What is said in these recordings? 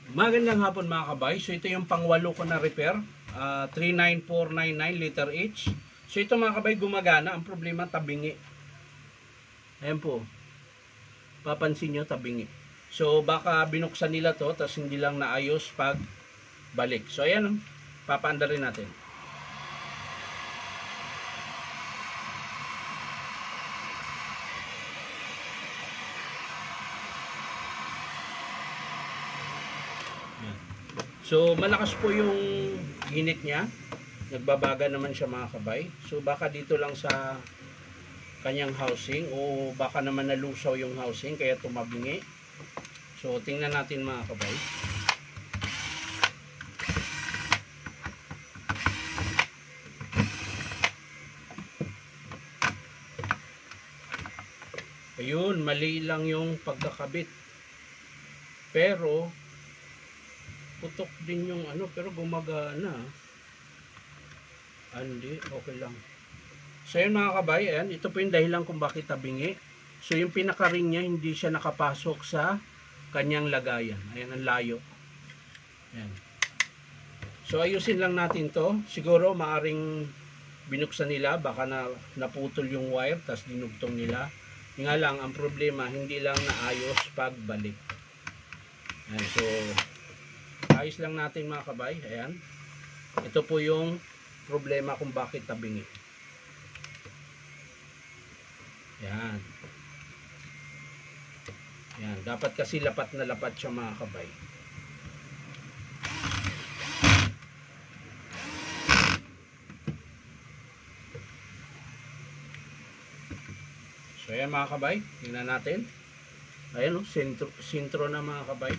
Magandang hapon mga kabay. So ito yung pangwalo ko na repair. 39499 liter H. So ito mga kabay gumagana. Ang problema tabingi. Ayan po. Papansin nyo tabingi. So baka binuksan nila to tapos hindi lang naayos pag balik. So ayan, papaanda rin natin. So malakas po yung init niya. Nagbabaga naman siya mga kabay. So baka dito lang sa kanyang housing o baka naman nalusaw yung housing kaya tumabingi. So tingnan natin mga kabay. Ayun, mali lang yung pagkakabit. Pero putok din yung ano, pero gumagana. Hindi, okay lang. So yun mga kabay, ayan, ito po yung dahilan kung bakit tabingi. So yung pinaka-ring niya, hindi siya nakapasok sa kanyang lagayan. Ayan, ang layo. Ayan. So ayusin lang natin to. Siguro maaring binuksan nila, baka naputol yung wire, tapos dinugtong nila. Nga lang, ang problema, hindi lang naayos pagbalik. Ayan, so ayos lang natin mga kabay. Ayan. Ito po yung problema kung bakit tabingi. Ayan. Ayan. Dapat kasi lapat na lapat siya mga kabay. So ayan mga kabay. Tingnan natin. Ayan o. Sintro na mga kabay.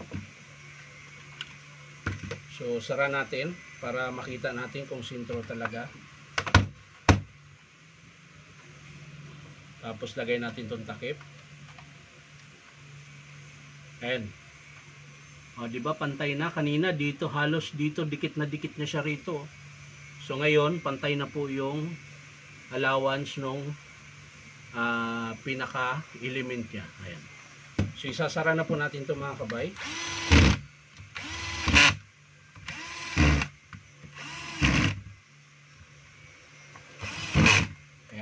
So, sara natin para makita natin kung sintro talaga. Tapos, lagay natin itong takip. Ayan. O, diba, pantay na. Kanina, dito, halos dito, dikit na siya rito. So, ngayon, pantay na po yung allowance nung pinaka-element niya. Ayan. So, isasara na po natin ito mga kabay.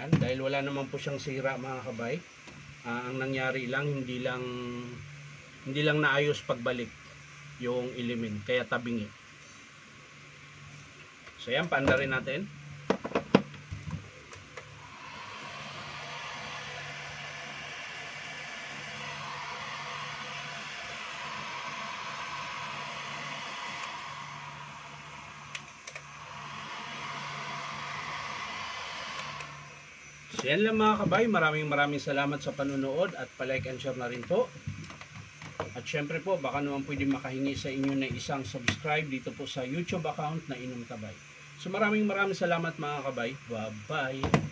Dahil wala naman po siyang sira mga kabay, ang nangyari lang hindi lang naayos pagbalik yung element, kaya tabingi. So yan, paanda rin natin. So yan lang mga kabay, maraming salamat sa panunood at palike and share na rin po. At syempre po, baka naman pwede makahingi sa inyo ng isang subscribe dito po sa YouTube account na Inom Kabay. So maraming salamat mga kabay. Bye bye.